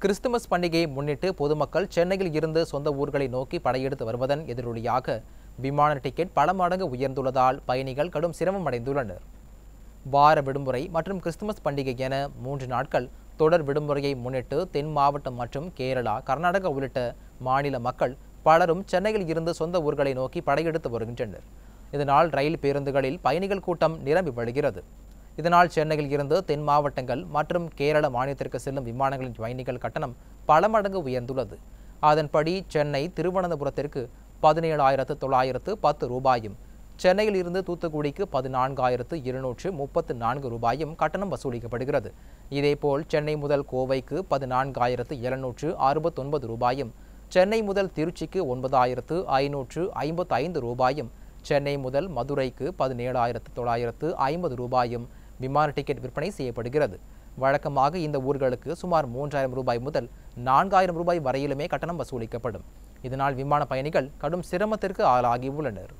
Christmas பண்டிகையை முன்னிட்டு பொதுமக்கள் சென்னையில் இருந்து சொந்த ஊர்களை நோக்கி படையெடுத்து வருவதன் எதிரொலியாக விமான டிக்கெட் பல மடங்கு உயர்ந்துள்ளதால் பயணிகள் கடும் சிரமம் அடைந்துள்ளனர். வார விடுமுறை மற்றும் கிறிஸ்துமஸ் பண்டிகை என 3 நாட்கள் தொடர் விடுமுறையை முன்னிட்டு தென் மாவட்டம் மற்றும் கேரளா, கர்நாடகா உள்ளிட்ட மாநில மக்கள் பலரும் சென்னையில் இருந்து சொந்த ஊர்களை நோக்கி படையெடுத்து வருகின்றனர். இதனால் ரயில் பேருந்துகளில் பயணிகள் கூட்டம் நிரம்பி வழிகிறது. இதனால் சென்னையில் இருந்து தென் மாவட்டங்கள் மற்றும் கேரள மாநிலத்திற்கு செல்லும் விமானங்களின் பயணிகள் கட்டணம் பல மடங்கு உயர்ந்துள்ளது. அதன்படி சென்னை திருவனந்தபுரத்திற்கு 17,910 ரூபாயும், சென்னையில் இருந்து தூத்துக்குடிக்கு 14,234 ரூபாயும் கட்டணம் வசூலிக்கப்படுகிறது. இதேபோல் சென்னை முதல் கோவைக்கு 14,769 ரூபாயும், சென்னை முதல் திருச்சிக்கு 9,555 ரூபாயும், சென்னை முதல் மதுரைக்கு 17,950 ரூபாயும் விமான டிக்கெட் விற்பனை செய்யப்படுகிறது. வழக்கமாக இந்த ஊர்களுக்கு சுமார் 3,000 ரூபாய் முதல் 4,000 ரூபாய் வரையிலுமே கட்டணம் வசூலிக்கப்படும். இதனால் விமான பயணிகள் கடும் சிரமத்திற்கு ஆளாகியுள்ளனர்.